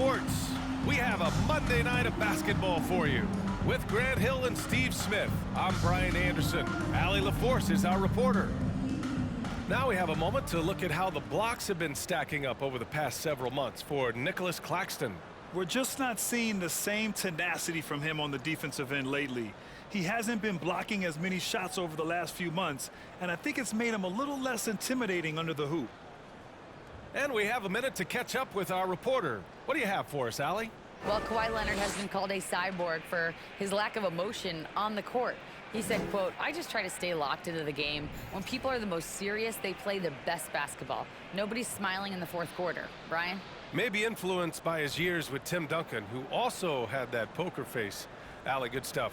Sports. We have a Monday night of basketball for you. With Grant Hill and Steve Smith, I'm Brian Anderson. Allie LaForce is our reporter. Now we have a moment to look at how the blocks have been stacking up over the past several months for Nicholas Claxton. We're just not seeing the same tenacity from him on the defensive end lately. He hasn't been blocking as many shots over the last few months, and I think it's made him a little less intimidating under the hoop. And we have a minute to catch up with our reporter. What do you have for us, Allie? Well, Kawhi Leonard has been called a cyborg for his lack of emotion on the court. He said, quote, "I just try to stay locked into the game. When people are the most serious, they play the best basketball. Nobody's smiling in the fourth quarter." Brian? Maybe influenced by his years with Tim Duncan, who also had that poker face. Allie, good stuff.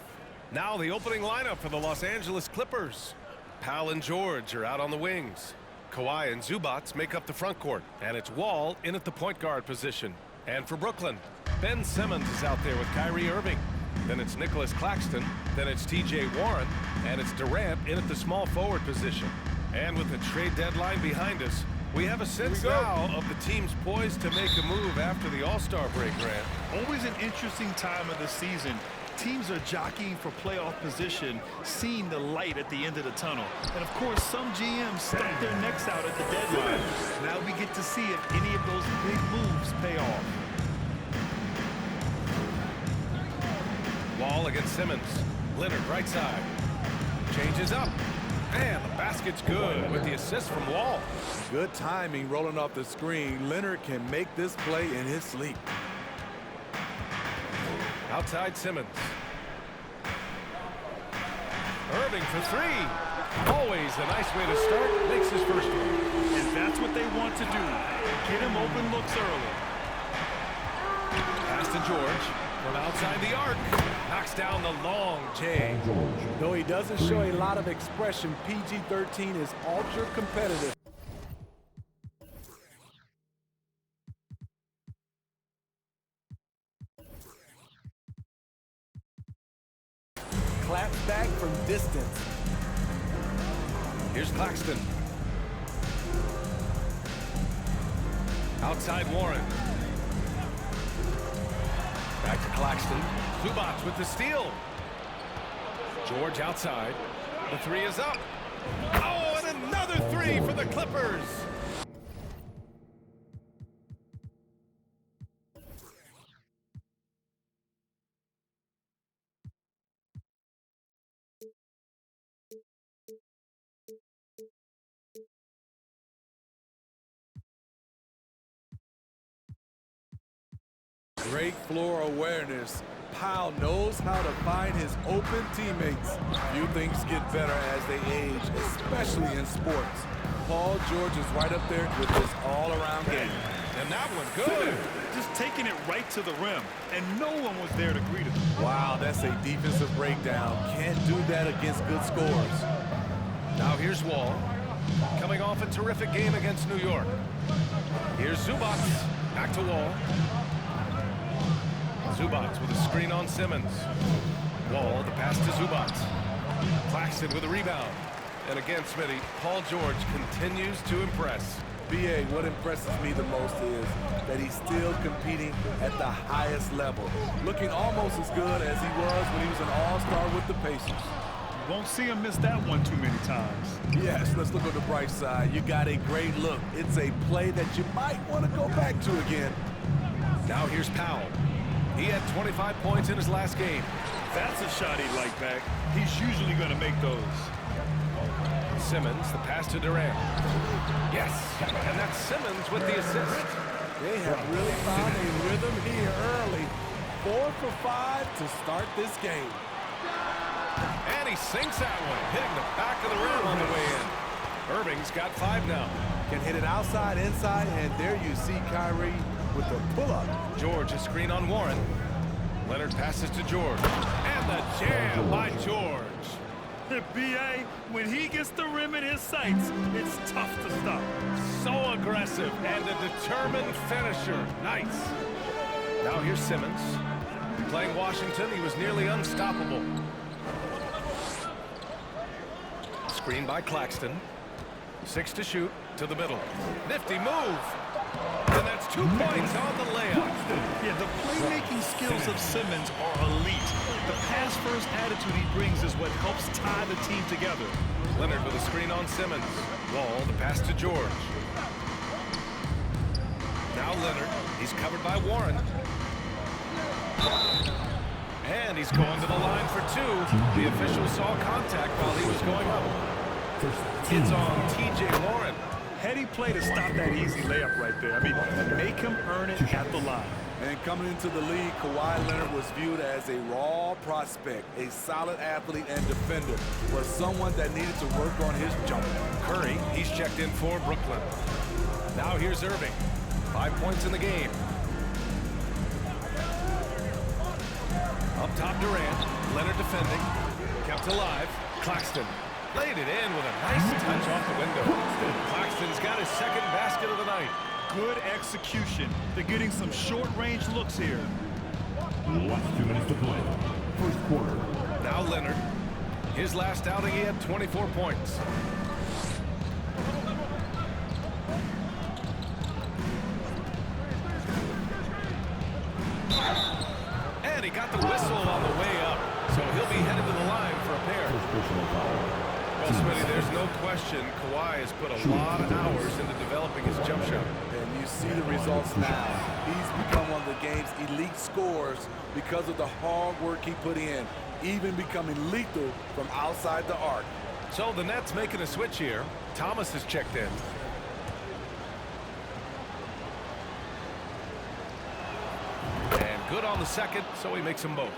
Now the opening lineup for the Los Angeles Clippers. Powell and George are out on the wings. Kawhi and Zubac make up the front court, and it's Wall in at the point guard position. And for Brooklyn, Ben Simmons is out there with Kyrie Irving. Then it's Nicholas Claxton, then it's TJ Warren, and it's Durant in at the small forward position. And with the trade deadline behind us, we have a sense now of the teams poised to make a move after the All-Star break, Grant. Always an interesting time of the season. Teams are jockeying for playoff position, seeing the light at the end of the tunnel. And of course, some GMs stuck their necks out at the deadline. Now we get to see if any of those big moves pay off. Wall against Simmons. Leonard right side. Changes up. And the basket's good with the assist from Wall. Good timing rolling off the screen. Leonard can make this play in his sleep. Outside Simmons. Irving for three. Always a nice way to start. Makes his first one. And that's what they want to do. Get him open looks early. Pass to George. From outside the arc. Knocks down the long J. Though he doesn't show a lot of expression, PG-13 is ultra competitive. Clap back from distance. Here's Claxton. Outside Warren. Back to Claxton. Zubac with the steal. George outside. The three is up. Oh, and another three for the Clippers. Great floor awareness. Powell knows how to find his open teammates. Few things get better as they age, especially in sports. Paul George is right up there with his all-around game. And that one good. Just taking it right to the rim, and no one was there to greet him. Wow, that's a defensive breakdown. Can't do that against good scores. Now here's Wall. Coming off a terrific game against New York. Here's Zubac. Back to Wall. Zubac with a screen on Simmons. Wall, the pass to Zubac. Claxton with a rebound. And again, Smitty, Paul George continues to impress. BA, what impresses me the most is that he's still competing at the highest level. Looking almost as good as he was when he was an all-star with the Pacers. You won't see him miss that one too many times. Yes, let's look on the bright side. You got a great look. It's a play that you might want to go back to again. Now here's Powell. He had 25 points in his last game. That's a shot he'd like back. He's usually going to make those. Simmons, the pass to Durant. Yes, and that's Simmons with the assist. They have really found a rhythm here early. 4 for 5 to start this game. And he sinks that one, hitting the back of the rim on the way in. Irving's got 5 now. Can hit it outside, inside, and there you see Kyrie with the pull-up. George, a screen on Warren. Leonard passes to George. And the jam by George. The BA, when he gets the rim in his sights, it's tough to stop. So aggressive and a determined finisher. Nice. Now here's Simmons. Playing Washington, he was nearly unstoppable. Screen by Claxton. 6 to shoot, to the middle. Nifty move. And that's 2 points on the layup. Yeah, the playmaking skills of Simmons are elite. The pass-first attitude he brings is what helps tie the team together. Leonard with a screen on Simmons. Wall, the pass to George. Now Leonard, he's covered by Warren. And he's going to the line for 2. The official saw contact while he was going up. It's on T.J. Warren. Heady play to stop that easy layup right there. I mean, make him earn it at the line. And coming into the league, Kawhi Leonard was viewed as a raw prospect, a solid athlete and defender, but someone that needed to work on his jump. Curry, he's checked in for Brooklyn. Now here's Irving. 5 points in the game. Up top, Durant. Leonard defending. Kept alive. Claxton laid it in with a nice touch off the window. Claxton's got his second basket of the night. Good execution. They're getting some short-range looks here. 2 minutes to play. First quarter. Now Leonard. His last outing, he had 24 points. And he got the whistle on the way up. So he'll be headed to the line for a pair. First personal foul. Well, Smitty, there's no question Kawhi has put a lot of hours into developing his jump shot. And you see the results now. He's become one of the game's elite scorers because of the hard work he put in, even becoming lethal from outside the arc. So the Nets making a switch here. Thomas is checked in. And good on the second, so he makes them both.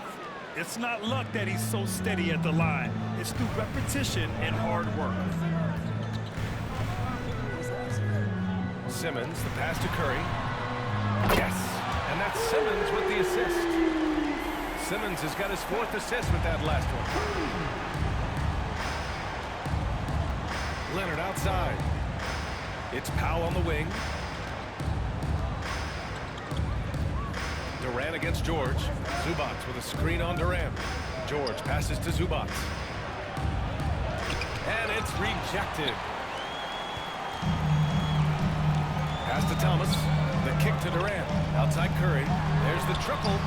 It's not luck that he's so steady at the line. It's through repetition and hard work. Simmons, the pass to Curry. Yes, and that's Simmons with the assist. Simmons has got his 4th assist with that last one. Leonard outside. It's Powell on the wing. Durant against George. Zubac with a screen on Durant. George passes to Zubac. And it's rejected. Pass to Thomas. The kick to Durant. Outside Curry. There's the triple.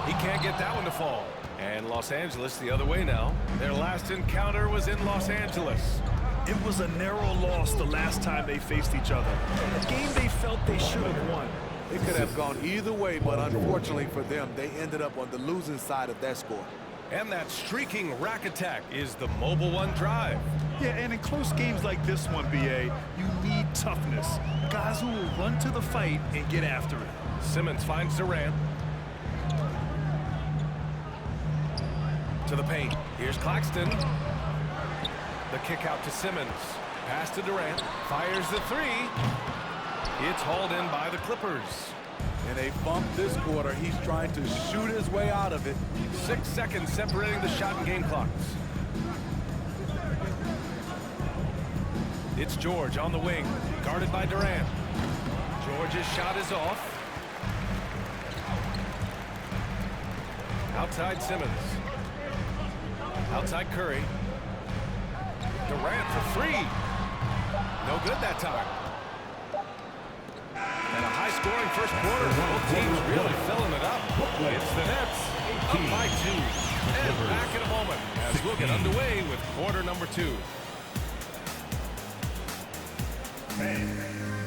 He can't get that one to fall. And Los Angeles the other way now. Their last encounter was in Los Angeles. It was a narrow loss the last time they faced each other. A game they felt they should have won. It could have gone either way, but unfortunately for them, they ended up on the losing side of that score. And that streaking rack attack is the Mobile One drive. Yeah, and in close games like this one, BA, you need toughness. Guys who will run to the fight and get after it. Simmons finds Durant. To the paint. Here's Claxton. The kick out to Simmons. Pass to Durant. Fires the 3. It's hauled in by the Clippers. And they bumped this quarter. He's trying to shoot his way out of it. 6 seconds separating the shot and game clocks. It's George on the wing, guarded by Durant. George's shot is off. Outside Simmons. Outside Curry. Durant for 3. No good that time. And a high-scoring first quarter. Both teams really filling it up. It's the Nets up by 2. And back in a moment as we'll get underway with quarter number 2. And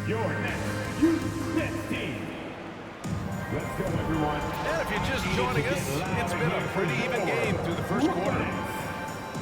your next U.S. team. Let's go, everyone. And if you're just joining us, it's been a pretty even game through the first quarter.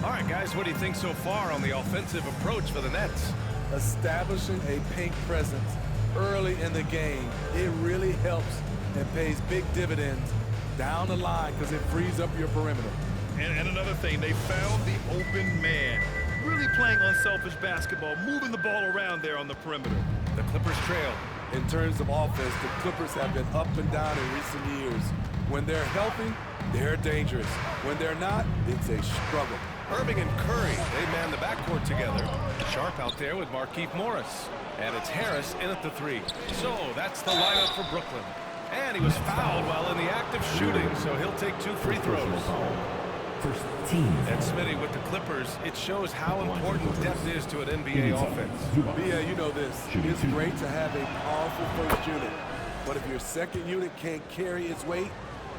All right, guys, what do you think so far on the offensive approach for the Nets? Establishing a paint presence early in the game, it really helps and pays big dividends down the line because it frees up your perimeter. And another thing, they found the open man. Really playing unselfish basketball, moving the ball around there on the perimeter. The Clippers trail. In terms of offense, the Clippers have been up and down in recent years. When they're healthy, they're dangerous. When they're not, it's a struggle. Irving and Curry, they man the backcourt together. Sharp out there with Markieff Morris. And it's Harris in at the 3. So that's the lineup for Brooklyn. And he was fouled while in the act of shooting, so he'll take 2 free throws. First team. And Smitty, with the Clippers, it shows how important depth is to an NBA offense. Yeah, you know this. It's great to have a powerful first unit. But if your second unit can't carry its weight,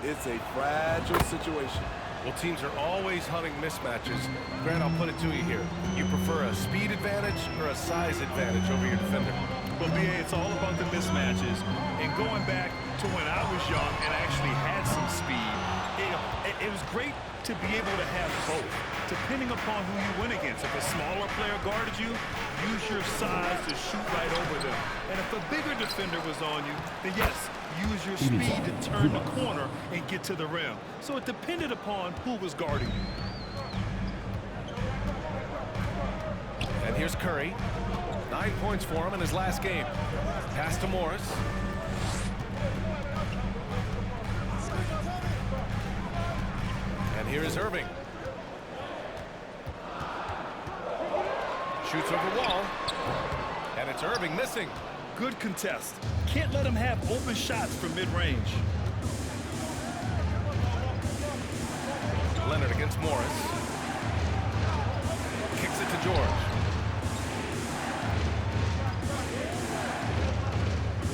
it's a fragile situation. Well, teams are always hunting mismatches. Grant, I'll put it to you here. You prefer a speed advantage or a size advantage over your defender? Well, BA, it's all about the mismatches. And going back to when I was young and actually had some speed, it was great to be able to have both, depending upon who you went against. If a smaller player guarded you, use your size to shoot right over them. And if a bigger defender was on you, then yes, use your speed to turn the corner and get to the rim. So it depended upon who was guarding you. And here's Curry. 9 points for him in his last game. Pass to Morris. And here is Irving. Shoots over wall. And it's Irving missing. Good contest. Can't let him have open shots from mid-range. Leonard against Morris. Kicks it to George.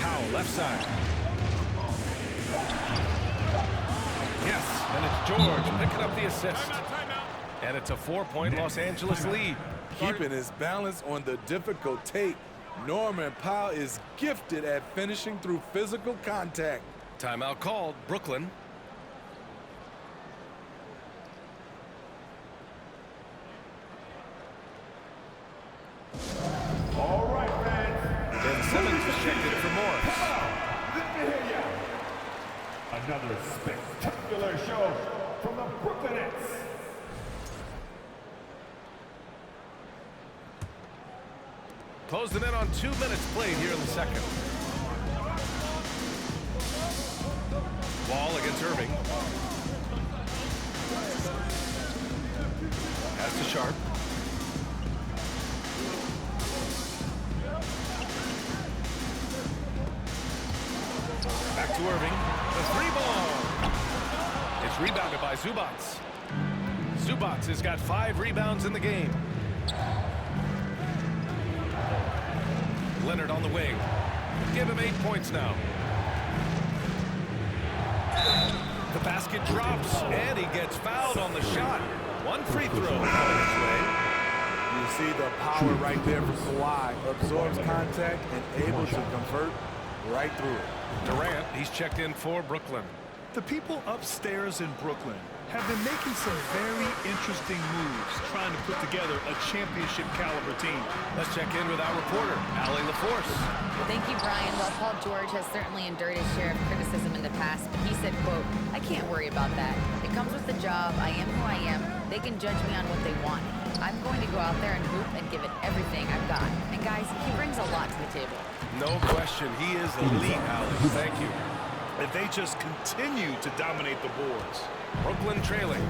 Powell, left side. Yes, and it's George picking up the assist. And it's a 4-point Los Angeles lead. Keeping his balance on the difficult take. Norman Powell is gifted at finishing through physical contact. Timeout called, Brooklyn. All right, fans. And Simmons was checked in for Morris. Let me hear ya. Another spectacular show from the Brooklyn Nets. Closing in on 2 minutes played here in the second. Wall against Irving. Pass to Sharp. Back to Irving. The 3-ball. It's rebounded by Zubats. Zubats has got 5 rebounds in the game. Leonard on the wing. Give him 8 points now. The basket drops, and he gets fouled on the shot. 1 free throw coming his way. You see the power right there from Kawhi. Absorbs contact and able to convert right through it. Durant, he's checked in for Brooklyn. The people upstairs in Brooklyn have been making some very interesting moves trying to put together a championship caliber team. Let's check in with our reporter, Allie LaForce. Thank you, Brian. Well, Paul George has certainly endured his share of criticism in the past, but he said, quote, "I can't worry about that. It comes with the job. I am who I am. They can judge me on what they want. I'm going to go out there and hoop and give it everything I've got." And guys, he brings a lot to the table. No question, he is elite, Allie. Thank you. And they just continue to dominate the boards. Brooklyn trailing.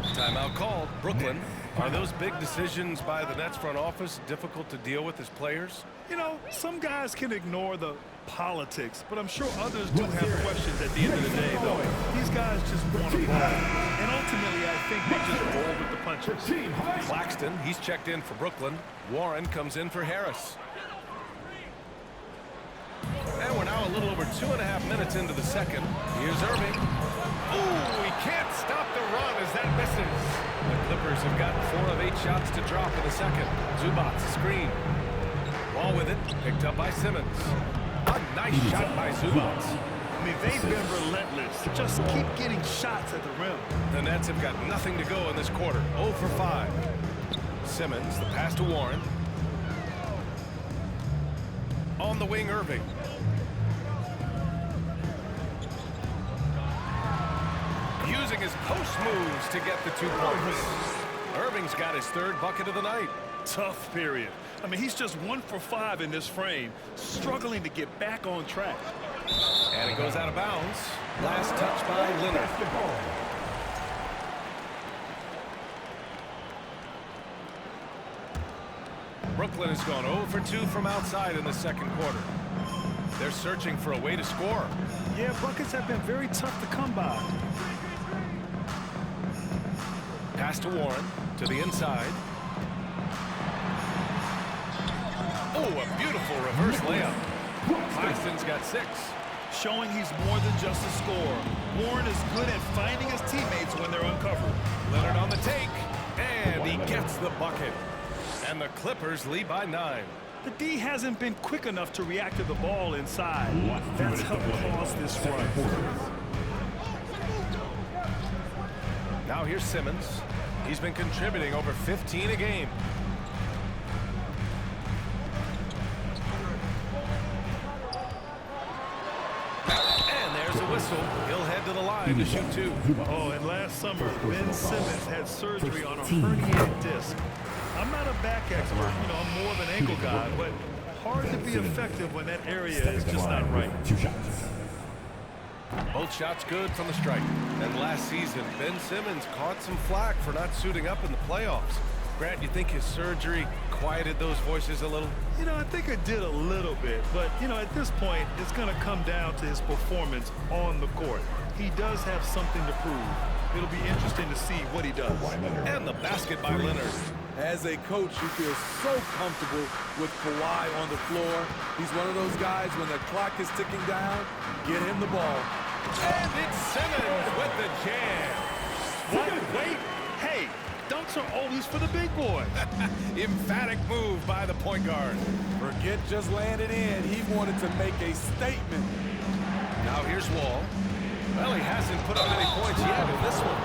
Timeout called. Brooklyn. Are those big decisions by the Nets front office difficult to deal with as players? You know, some guys can ignore the politics, but I'm sure others do have questions at the end of the day, though. These guys just want to ball. And ultimately, I think they just roll with the punches. Claxton, he's checked in for Brooklyn. Warren comes in for Harris. And we're now a little over 2.5 minutes into the second. Here's Irving. Ooh, he can't stop the run as that misses. The Clippers have got 4 of 8 shots to drop in the second. Zubats screen. Wall with it, picked up by Simmons. A nice shot by Zubats. I mean, they've been relentless. Just keep getting shots at the rim. The Nets have got nothing to go in this quarter. 0 for 5. Simmons, the pass to Warren. On the wing, Irving. Using his post moves to get the 2 points. Irving's got his 3rd bucket of the night. Tough period. I mean, he's just 1 for 5 in this frame, struggling to get back on track. And it goes out of bounds. Last touch by Leonard. Brooklyn has gone 0 for 2 from outside in the second quarter. They're searching for a way to score. Yeah, buckets have been very tough to come by. Pass to Warren, to the inside. Oh, a beautiful reverse layup. Claxton's got 6. Showing he's more than just a scorer. Warren is good at finding his teammates when they're uncovered. Leonard on the take, and he gets the bucket. And the Clippers lead by 9. The D hasn't been quick enough to react to the ball inside. That's helped cause this run. Now here's Simmons. He's been contributing over 15 a game. And there's a whistle. He'll head to the line to shoot 2. Oh, and last summer, Ben Simmons had surgery on a herniated disc. I'm not a back expert, I'm more of an ankle guy, but hard to be effective when that area is just not right. 2 shots. Both shots good from the stripe. And last season, Ben Simmons caught some flack for not suiting up in the playoffs. Grant, you think his surgery quieted those voices a little? I think it did a little bit, but, at this point, it's going to come down to his performance on the court. He does have something to prove. It'll be interesting to see what he does. And the basket by Leonard. As a coach, you feel so comfortable with Kawhi on the floor. He's one of those guys, when the clock is ticking down, get him the ball. And it's Simmons with the jam. What? Wait. Hey, dunks are always for the big boys. Emphatic move by the point guard. Forget just laying it in. He wanted to make a statement. Now here's Wall. Well, he hasn't put up any points yet in this one.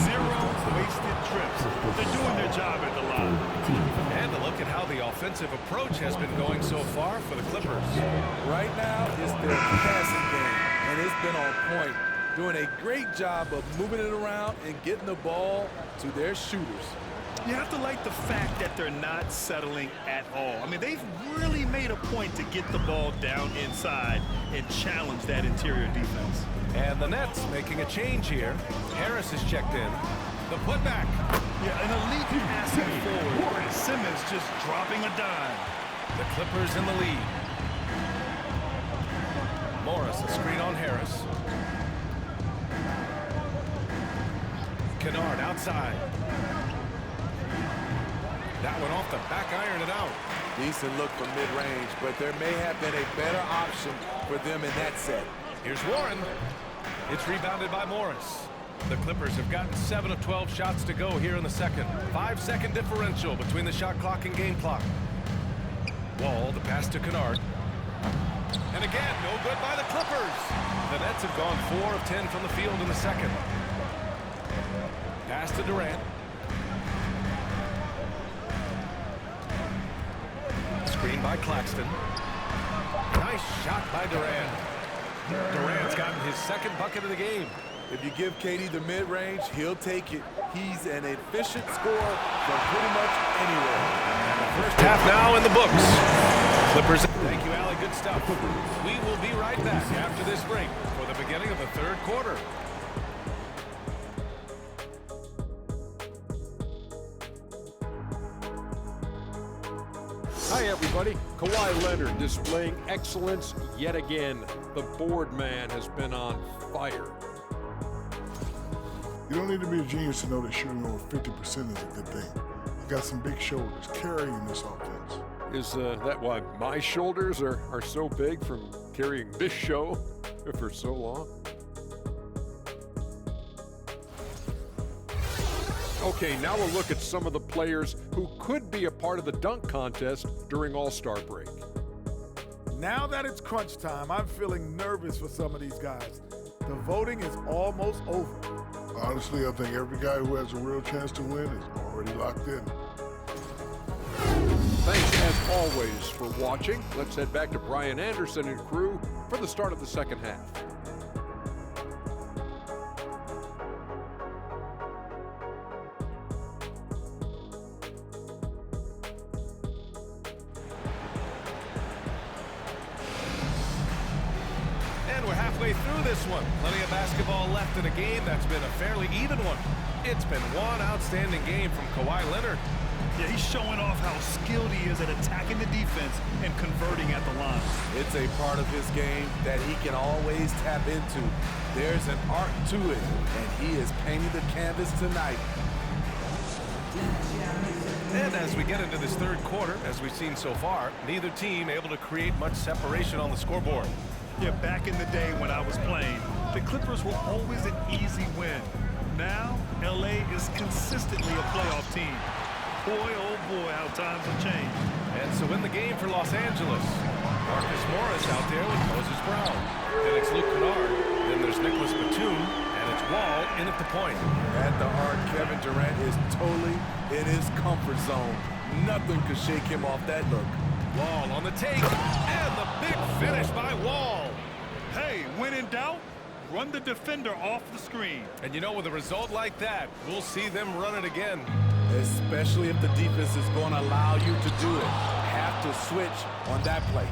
0 wasted trips. They're doing their job at the line. And to look at how the offensive approach has been going so far for the Clippers. Right now, it's their passing game, and it's been on point. Doing a great job of moving it around and getting the ball to their shooters. You have to like the fact that they're not settling at all. I mean, they've really made a point to get the ball down inside and challenge that interior defense. And the Nets making a change here. Harris is checked in. The putback. Yeah, an elite passing forward. Simmons just dropping a dime. The Clippers in the lead. Morris, a screen on Harris. Kennard outside. That one off the back iron it out. Decent look from mid-range, but there may have been a better option for them in that set. Here's Warren. It's rebounded by Morris. The Clippers have gotten 7 of 12 shots to go here in the second. 5-second differential between the shot clock and game clock. Wall, the pass to Kennard. And again, no good by the Clippers. The Nets have gone 4 of 10 from the field in the second. Pass to Durant. Screen by Claxton. Nice shot by Durant. Durant's gotten his second bucket of the game. If you give KD the mid-range, he'll take it. He's an efficient scorer from pretty much anywhere. And the first half now in the books. Clippers. Thank you, Allie. Good stuff. We will be right back after this break for the beginning of the third quarter. Hi, everybody. Kawhi Leonard displaying excellence yet again. The board man has been on fire. You don't need to be a genius to know that shooting over 50% is a good thing. You got some big shoulders carrying this offense. Is that why my shoulders are so big from carrying this show for so long? Okay, now we'll look at some of the players who could be a part of the dunk contest during All-Star break. Now that it's crunch time, I'm feeling nervous for some of these guys. The voting is almost over. Honestly, I think every guy who has a real chance to win is already locked in. Thanks, as always, for watching. Let's head back to Brian Anderson and crew for the start of the second half. Through this one. Plenty of basketball left in a game that's been a fairly even one. It's been one outstanding game from Kawhi Leonard. Yeah, he's showing off how skilled he is at attacking the defense and converting at the line. It's a part of his game that he can always tap into. There's an art to it, and he is painting the canvas tonight. And as we get into this third quarter, as we've seen so far, neither team able to create much separation on the scoreboard. Yeah, back in the day when I was playing, the Clippers were always an easy win. Now, LA is consistently a playoff team. Boy, oh boy, how times have changed. And so in the game for Los Angeles, Marcus Morris out there with Moses Brown. Then it's Luke Kennard. Then there's Nicholas Batum. And it's Wall in at the point. At the arc, Kevin Durant is totally in his comfort zone. Nothing could shake him off that look. Wall on the take. And the big finish by Wall. Hey, when in doubt, run the defender off the screen. And you know, with a result like that, we'll see them run it again. Especially if the defense is going to allow you to do it. Have to switch on that play.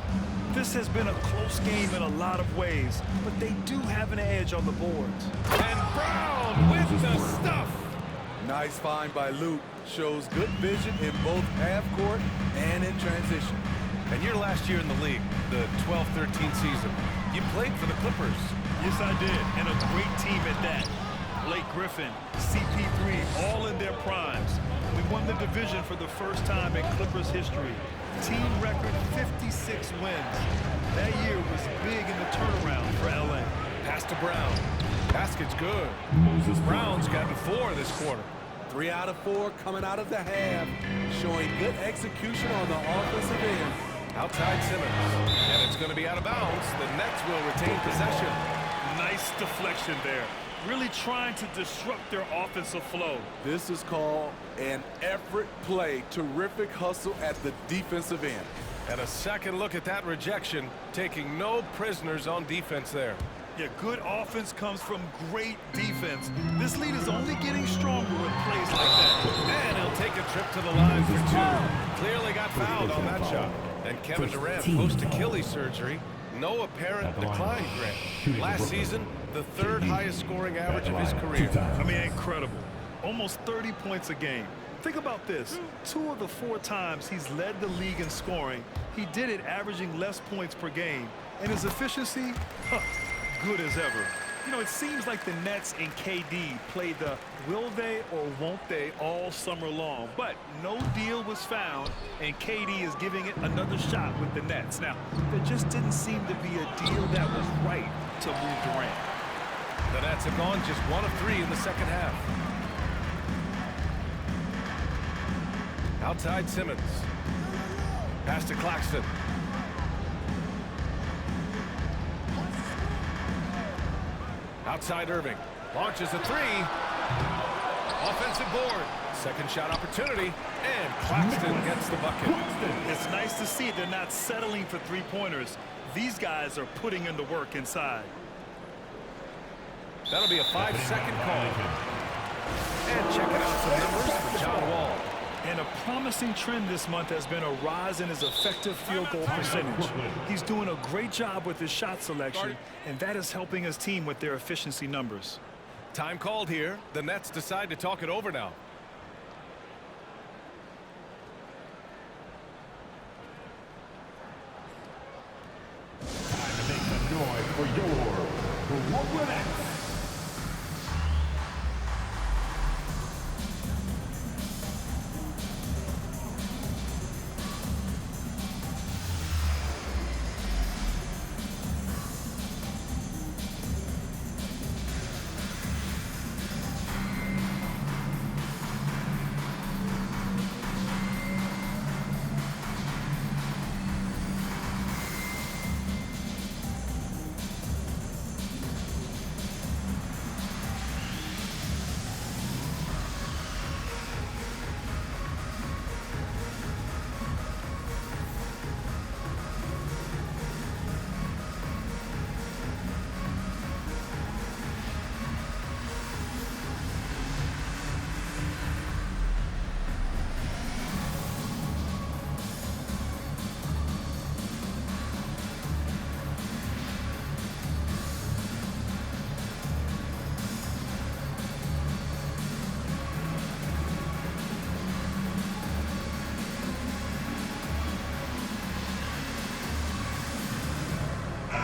This has been a close game in a lot of ways, but they do have an edge on the boards. And Brown with the stuff. Nice find by Luke. Shows good vision in both half court and in transition. And your last year in the league, the 12-13 season, you played for the Clippers. Yes, I did, and a great team at that. Blake Griffin, CP3, all in their primes. We won the division for the first time in Clippers history. Team record 56 wins. That year was big in the turnaround for LA. Pass to Brown. Basket's good. Brown's gotten 4 this quarter. 3 out of 4 coming out of the half, showing good execution on the offensive end. Outside Simmons. And it's going to be out of bounds. The Nets will retain possession. Nice deflection there. Really trying to disrupt their offensive flow. This is called an effort play. Terrific hustle at the defensive end. And a second look at that rejection, taking no prisoners on defense there. Yeah, good offense comes from great defense. This lead is only getting stronger with plays like that. And he'll take a trip to the line for 2. Clearly got fouled on that shot. And Kevin Durant post-Achilles surgery. No apparent decline, Grant. Last season, the 3rd highest scoring average of his career. I mean, incredible. Almost 30 points a game. Think about this. 2 of the 4 times he's led the league in scoring, he did it averaging less points per game. And his efficiency, good as ever. You know, it seems like the Nets and KD played the will they or won't they all summer long, but no deal was found, and KD is giving it another shot with the Nets. Now, there just didn't seem to be a deal that was right to move Durant. The Nets have gone just 1 of 3 in the second half. Outside Simmons. Pass to Claxton. Outside Irving. Launches a 3. Offensive board. Second shot opportunity. And Claxton gets the bucket. It's nice to see they're not settling for 3-pointers. These guys are putting in the work inside. That'll be a 5-second call. And checking out some numbers for John Wall. And a promising trend this month has been a rise in his effective field goal percentage. He's doing a great job with his shot selection, and that is helping his team with their efficiency numbers. Time called here. The Nets decide to talk it over now. Time to make some noise for your Brooklyn Nets.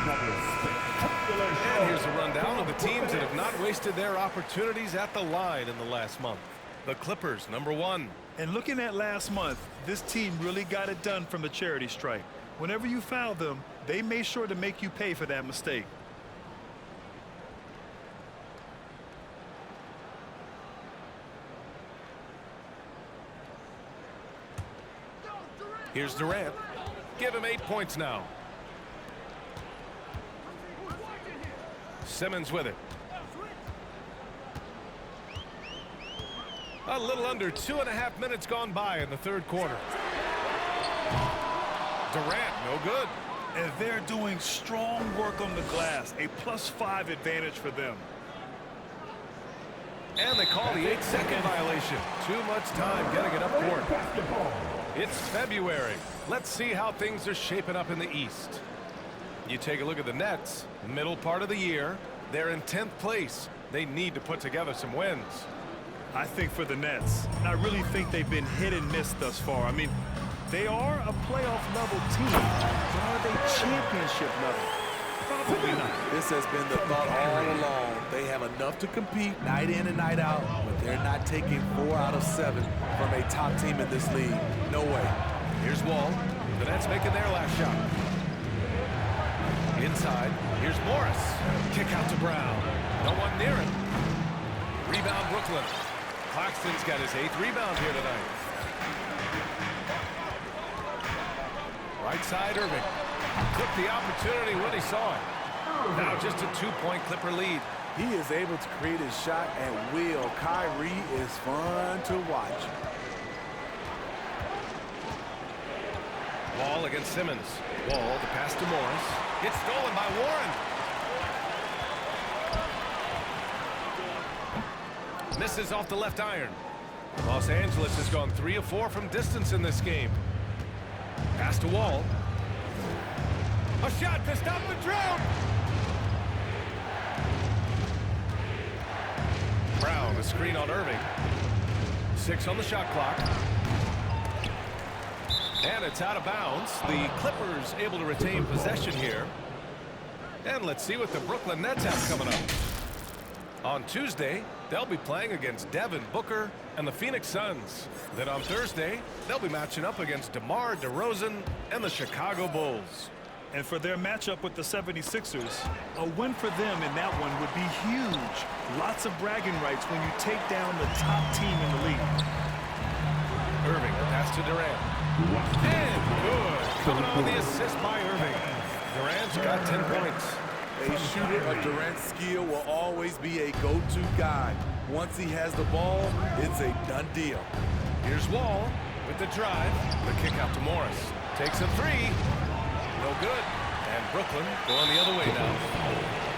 And here's a rundown of the teams that have not wasted their opportunities at the line in the last month. the Clippers, #1. And looking at last month, this team really got it done from the charity stripe. Whenever you foul them, they made sure to make you pay for that mistake. Here's Durant. Give him 8 points now. Simmons with it. A little under 2.5 minutes gone by in the third quarter. Durant, no good. And they're doing strong work on the glass, a +5 advantage for them. And they call the 8-second violation. Too much time getting it up court. It's February. Let's see how things are shaping up in the East. You take a look at the Nets, middle part of the year. They're in 10th place. They need to put together some wins. I think for the Nets, I really think they've been hit and miss thus far. I mean, they are a playoff level team, but are they championship level? Probably not. This has been the thought all along. They have enough to compete night in and night out, but they're not taking 4 out of 7 from a top team in this league. No way. Here's Wall. The Nets making their last shot. Inside, here's Morris. Kick out to Brown. No one near him. Rebound Brooklyn. Claxton's got his 8th rebound here tonight. Right side, Irving. Took the opportunity when he saw it. Now just a 2-point Clipper lead. He is able to create his shot at will. Kyrie is fun to watch. Wall against Simmons. Wall, the pass to Morris. Gets stolen by Warren. Misses off the left iron. Los Angeles has gone 3 of 4 from distance in this game. Pass to Wall. A shot to stop the drought. Brown, a screen on Irving. 6 on the shot clock. And it's out of bounds. The Clippers able to retain possession here. And let's see what the Brooklyn Nets have coming up. On Tuesday, they'll be playing against Devin Booker and the Phoenix Suns. Then on Thursday, they'll be matching up against DeMar DeRozan and the Chicago Bulls. And for their matchup with the 76ers, a win for them in that one would be huge. Lots of bragging rights when you take down the top team in the league. Irving, pass to Durant. And good. Coming on the assist by Irving. Durant's got 10 points. A shooter of Durant's skill will always be a go-to guy. Once he has the ball, it's a done deal. Here's Wall with the drive. The kick out to Morris. Takes a 3. No good. And Brooklyn going the other way now.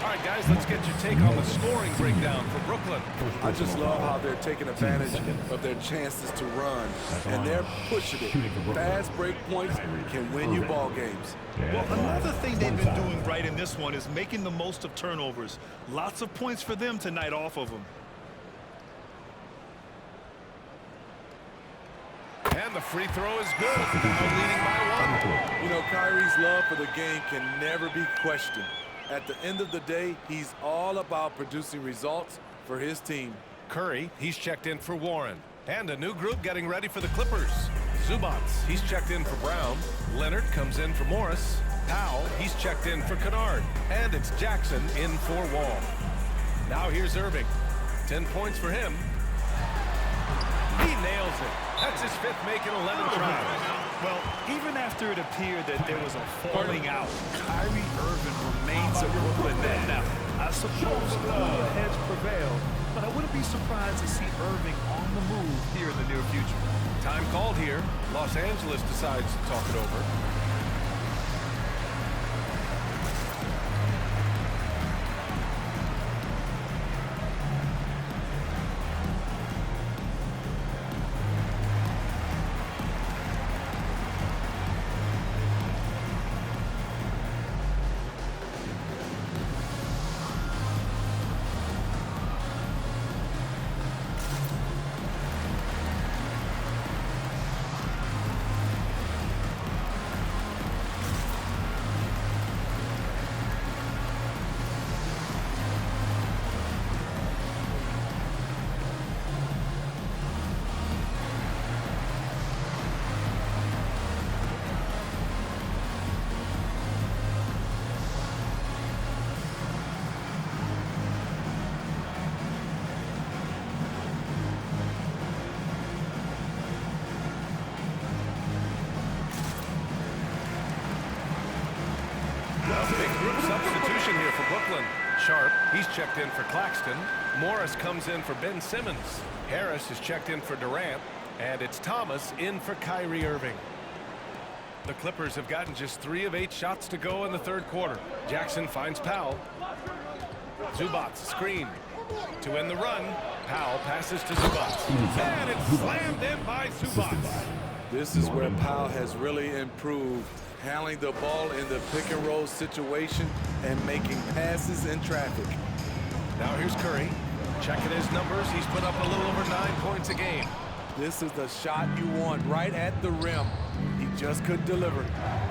All right, guys, let's get your take on the scoring breakdown for Brooklyn. I just love how they're taking advantage of their chances to run, and they're pushing it. Fast break points can win you ball games. Well, another thing they've been doing right in this one is making the most of turnovers. Lots of points for them tonight off of them. And the free throw is good. Now leading by 1. You know, Kyrie's love for the game can never be questioned. At the end of the day, he's all about producing results for his team. Curry, he's checked in for Warren. And a new group getting ready for the Clippers. Zubats, he's checked in for Brown. Leonard comes in for Morris. Powell, he's checked in for Kennard. And it's Jackson in for Wall. Now here's Irving. 10 points for him. He nails it. That's his 5th make in 11 tries. Well, even after it appeared that there was a falling out, Kyrie Irving remains a Brooklyn Net. Now, I suppose cooler heads prevail, but I wouldn't be surprised to see Irving on the move here in the near future. Time called here. Los Angeles decides to talk it over. He's checked in for Claxton. Morris comes in for Ben Simmons. Harris is checked in for Durant. And it's Thomas in for Kyrie Irving. The Clippers have gotten just 3 of 8 shots to go in the third quarter. Jackson finds Powell. Zubac screen. To end the run. Powell passes to Zubac. And it's slammed in by Zubac. This is where Powell has really improved, handling the ball in the pick and roll situation and making passes in traffic. Now here's Curry. Checking his numbers. He's put up a little over 9 points a game. This is the shot you want right at the rim. He just couldn't deliver.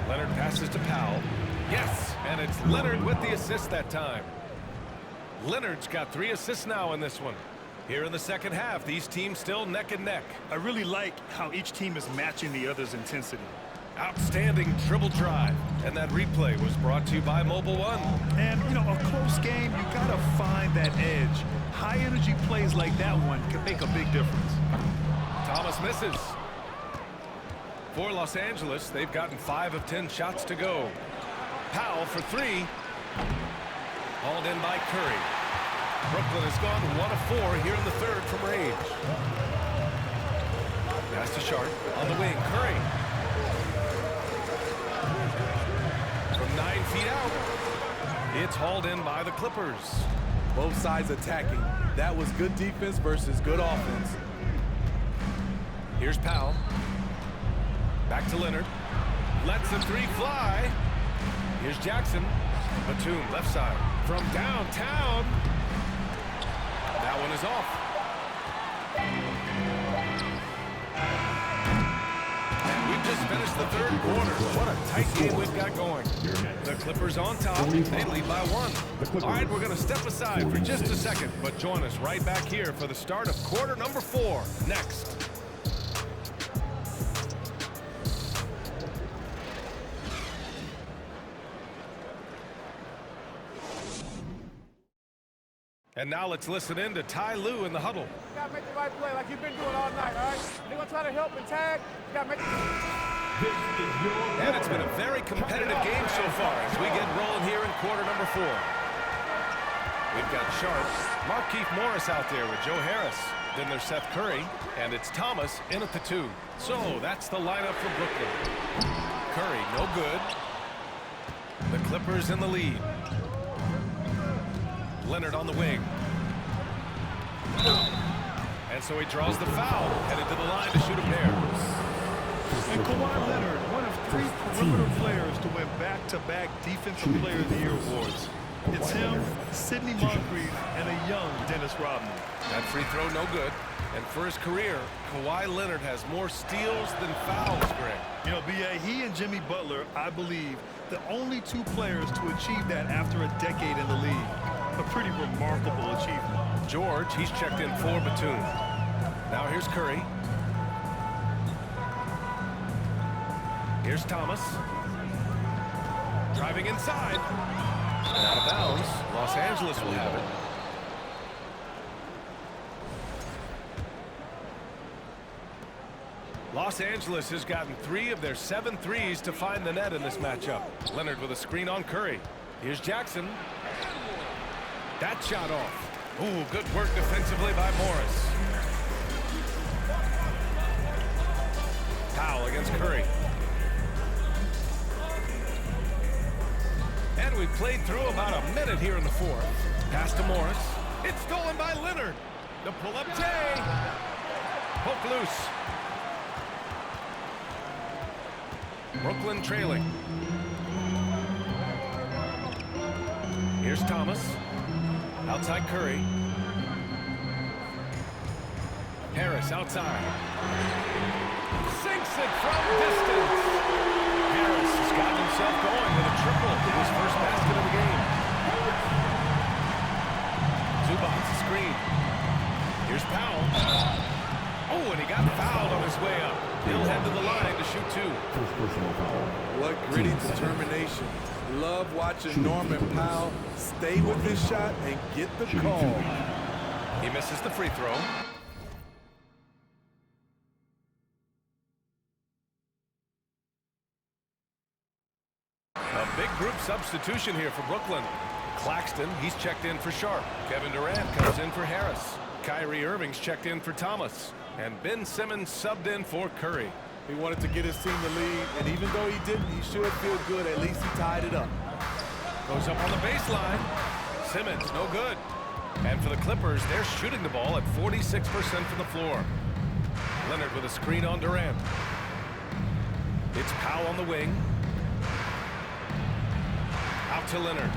Leonard passes to Powell. Yes, and it's Leonard with the assist that time. Leonard's got 3 assists now in this one. Here in the second half, these teams still neck and neck. I really like how each team is matching the other's intensity. Outstanding dribble drive. And that replay was brought to you by Mobile One. And, you know, a close game, you got to find that edge. High-energy plays like that one can make a big difference. Thomas misses. For Los Angeles, they've gotten 5 of 10 shots to go. Powell for 3. Hauled in by Curry. Brooklyn has gone 1 of 4 here in the third from range. Pass to Sharp on the wing. Curry. From 9 feet out. It's hauled in by the Clippers. Both sides attacking. That was good defense versus good offense. Here's Powell. Back to Leonard. Lets the 3 fly. Here's Jackson. Batum, left side. From downtown. That one is off. And we've just finished the third quarter. What a tight game we've got going. The Clippers on top. They lead by 1. All right, we're going to step aside for just a second, but join us right back here for the start of quarter number 4 next. And now let's listen in to Ty Lue in the huddle. You gotta make the right play like you've been doing all night, all right? They're gonna try to help and tag. You gotta make And it's been a very competitive game so far as we get rolling here in quarter number 4. We've got Sharp, Markieff Morris out there with Joe Harris. Then there's Seth Curry, and it's Thomas in at the 2. So that's the lineup for Brooklyn. Curry, no good. The Clippers in the lead. Leonard on the wing. And so he draws the foul, headed to the line to shoot a pair. And Kawhi Leonard, one of 3 perimeter players to win back-to-back Defensive Player of the Year awards. It's him, Sidney Moncrief, and a young Dennis Rodman. That free throw no good. And for his career, Kawhi Leonard has more steals than fouls, Greg. You know, B.A., he and Jimmy Butler, I believe, the only 2 players to achieve that after a decade in the league. A pretty remarkable achievement. George, he's checked in for Batum. Now here's Curry. Here's Thomas. Driving inside. And out of bounds. Los Angeles will have it. Los Angeles has gotten 3 of their 7 threes to find the net in this matchup. Leonard with a screen on Curry. Here's Jackson. That shot off. Ooh, good work defensively by Morris. Powell against Curry. And we've played through about a minute here in the 4th. Pass to Morris. It's stolen by Leonard. The pull-up J. Poke loose. Brooklyn trailing. Here's Thomas. Outside Curry. Harris outside. Sinks it from distance. Harris has gotten himself going with a triple in his first basket of the game. Zubac screen. Here's Powell. Oh, and he got fouled on his way up. He'll head to the line to shoot 2. What gritty determination. Love watching Norman Powell stay with his shot and get the call. He misses the free throw. A big group substitution here for Brooklyn. Claxton, he's checked in for Sharp. Kevin Durant comes in for Harris. Kyrie Irving's checked in for Thomas. And Ben Simmons subbed in for Curry. He wanted to get his team the lead, and even though he didn't, he should feel good. At least he tied it up. Goes up on the baseline. Simmons, no good. And for the Clippers, they're shooting the ball at 46% from the floor. Leonard with a screen on Durant. It's Powell on the wing. Out to Leonard.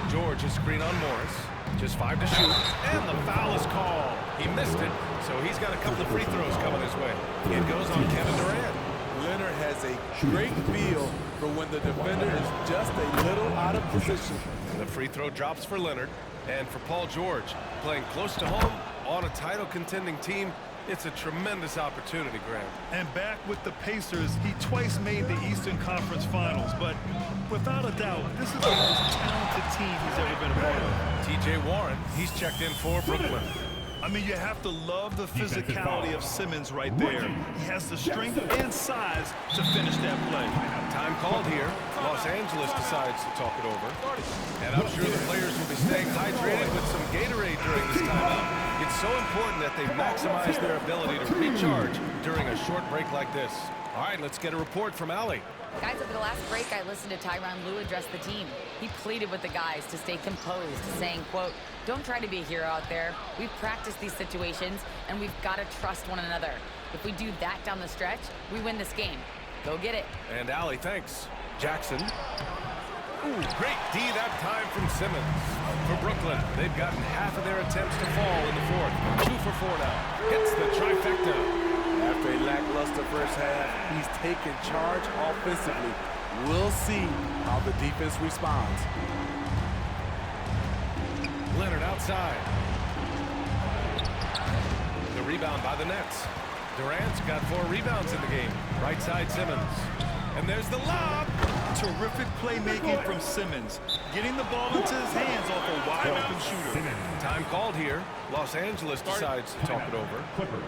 George, a screen on Morris. Just 5 to shoot. And the foul is called. He missed it, so he's got a couple of free throws coming his way. It goes on Kevin Durant. Leonard has a great feel for when the defender is just a little out of position. The free throw drops for Leonard. And for Paul George, playing close to home on a title contending team, it's a tremendous opportunity, Graham. And back with the Pacers, he twice made the Eastern Conference Finals, but without a doubt, this is the most talented team he's ever been a part of. T.J. Warren, he's checked in for Brooklyn. I mean, you have to love the physicality of Simmons right there. He has the strength and size to finish that play. Time called here. Los Angeles decides to talk it over. And I'm sure the players will be staying hydrated with some Gatorade during this timeout. It's so important that they maximize their ability to recharge during a short break like this. All right, let's get a report from Allie. Guys, over the last break, I listened to Tyronn Lue address the team. He pleaded with the guys to stay composed, saying, quote, "Don't try to be a hero out there. We've practiced these situations, and we've got to trust one another. If we do that down the stretch, we win this game. Go get it." And Allie, thanks. Jackson. Ooh, great D that time from Simmons. For Brooklyn, they've gotten half of their attempts to fall in the fourth. 2 for 4 now. Hits the trifecta. After a lackluster first half, he's taken charge offensively. We'll see how the defense responds. Leonard outside. The rebound by the Nets. Durant's got 4 rebounds in the game. Right side Simmons. And there's the lob. Terrific playmaking from Simmons, getting the ball into his hands off a wide open shooter. Time called here. Los Angeles decides to talk it over. Clippers.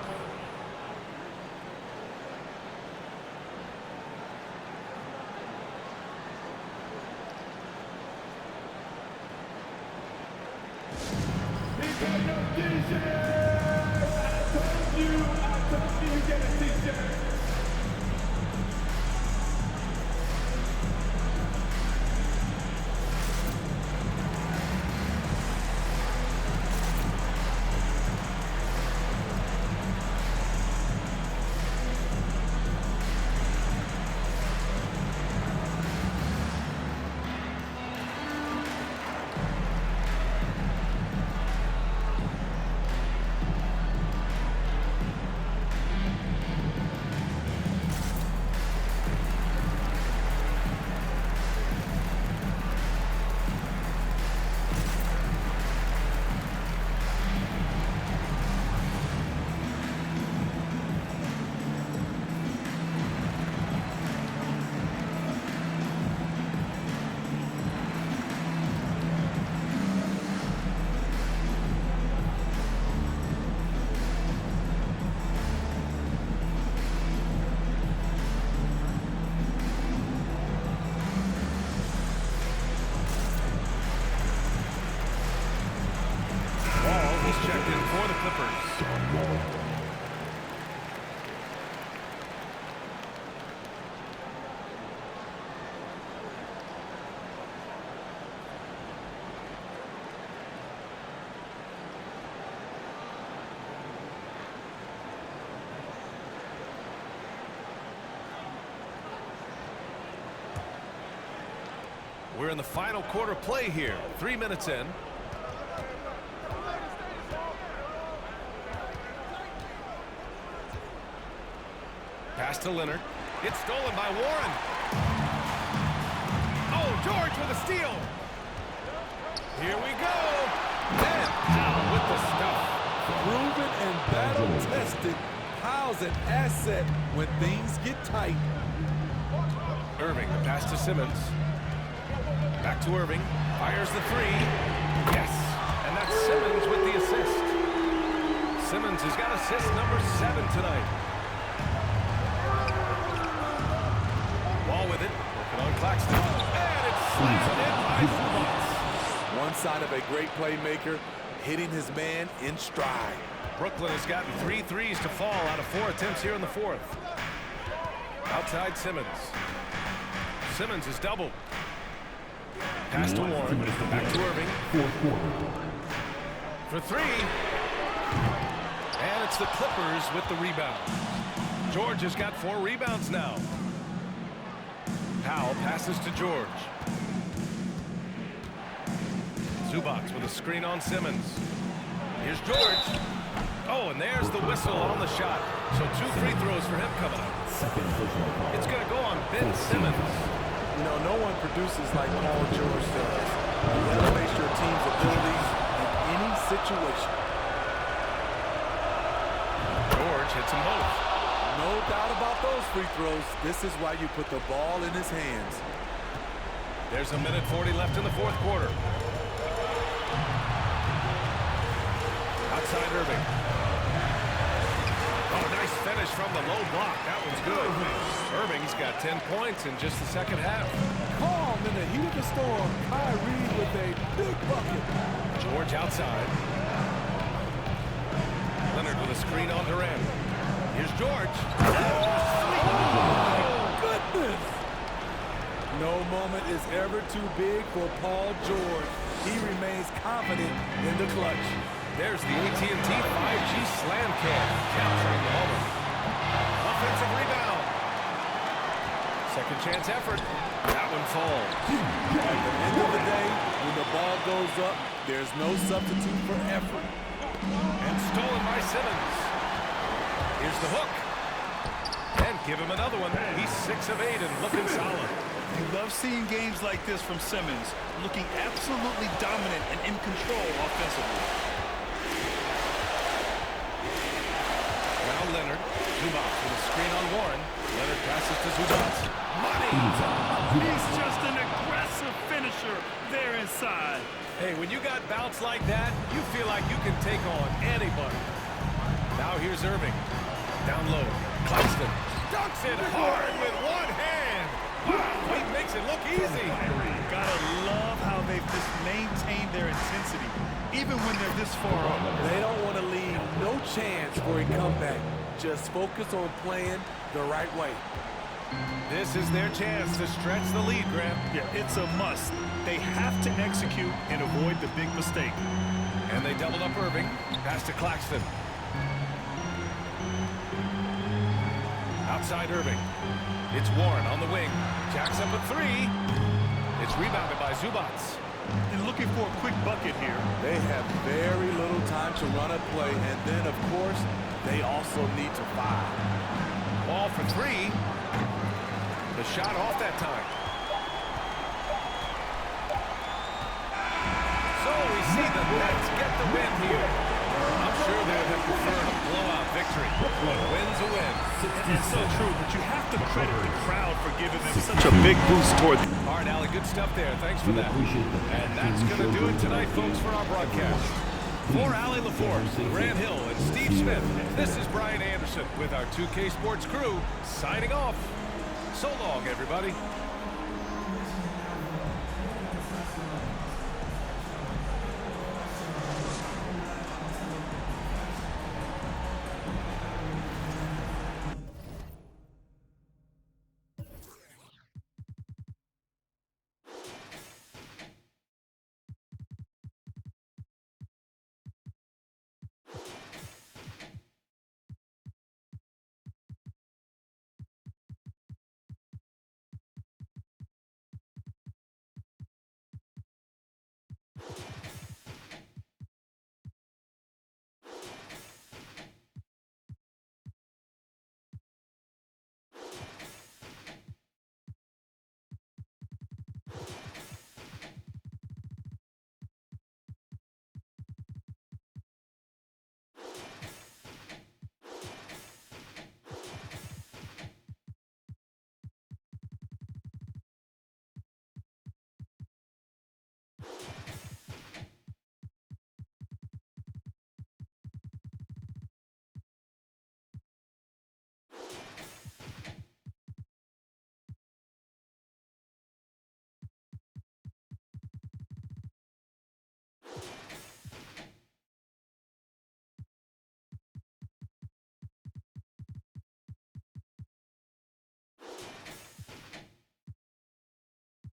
Checked in for the Clippers. We're in the final quarter play here. 3 minutes in. Pass to Leonard. It's stolen by Warren. Oh, George with a steal. Here we go. And Powell with the stuff. Proven and battle-tested. Powell's an asset when things get tight. Irving, the pass to Simmons. Back to Irving. Fires the 3. Yes. And that's Simmons with the assist. Simmons has got assist number 7 tonight. Ball with it. Working on Claxton. And One side of a great playmaker, hitting his man in stride. Brooklyn has gotten 3 threes to fall out of 4 attempts here in the fourth. Outside Simmons. Simmons is doubled. Pass to Warren. Back to Irving. For 3. And it's the Clippers with the rebound. George has got 4 rebounds now. Powell passes to George. Zubac with a screen on Simmons. Here's George. Oh, and there's the whistle on the shot. So 2 free throws for him coming up. It's going to go on Ben Simmons. You know, no one produces like Paul George does. He elevates your team's abilities in any situation. George hits them both. No doubt about those free throws. This is why you put the ball in his hands. There's a minute 40 left in the fourth quarter. Outside Irving. Oh, nice finish from the low block. That one's good. Irving's got 10 points in just the second half. Calm in the heat of the storm. KYRIE with a big bucket. George outside. Leonard with a screen on Durant. Here's George. Oh, goodness. No moment is ever too big for Paul George. He remains confident in the clutch. There's the AT&T 5G slam cam capturing the moment. Offensive rebound. Second chance effort. That one falls. At the end of the day, when the ball goes up, there's no substitute for effort. And stolen by Simmons. Here's the hook. And give him another one. He's 6 of 8 and looking solid. You love seeing games like this from Simmons, looking absolutely dominant and in control offensively. Now Leonard. Zubac with a screen on Warren. Leonard passes to Zubac. Money! He's just an aggressive finisher there inside. Hey, when you got bounce like that, you feel like you can take on anybody. Now here's Irving. Down low. Claxton dunks it hard with one hand. Wow, he makes it look easy. Gotta love how they've just maintained their intensity, even when they're this far off. They don't want to leave no chance for a comeback. Just focus on playing the right way. This is their chance to stretch the lead, Grant. Yeah, it's a must. They have to execute and avoid the big mistake. And they doubled up Irving. Pass to Claxton. Outside Irving. It's Warren on the wing. Jacks up a 3. It's rebounded by Zubac. And looking for a quick bucket here. They have very little time to run a play, and then, of course, they also need to fire. Ball for 3. The shot off that time. So we see the Nets get the win here. I'm sure they would have preferred a blowout victory. But a win's a win. It's so true, but you have to credit the crowd for giving them such a big boost toward. All right, Allie, good stuff there. Thanks for that. And that's going to do it tonight, folks, for our broadcast. For Allie LaForce, Grant Hill, and Steve Smith, this is Brian Anderson with our 2K Sports crew signing off. So long, everybody.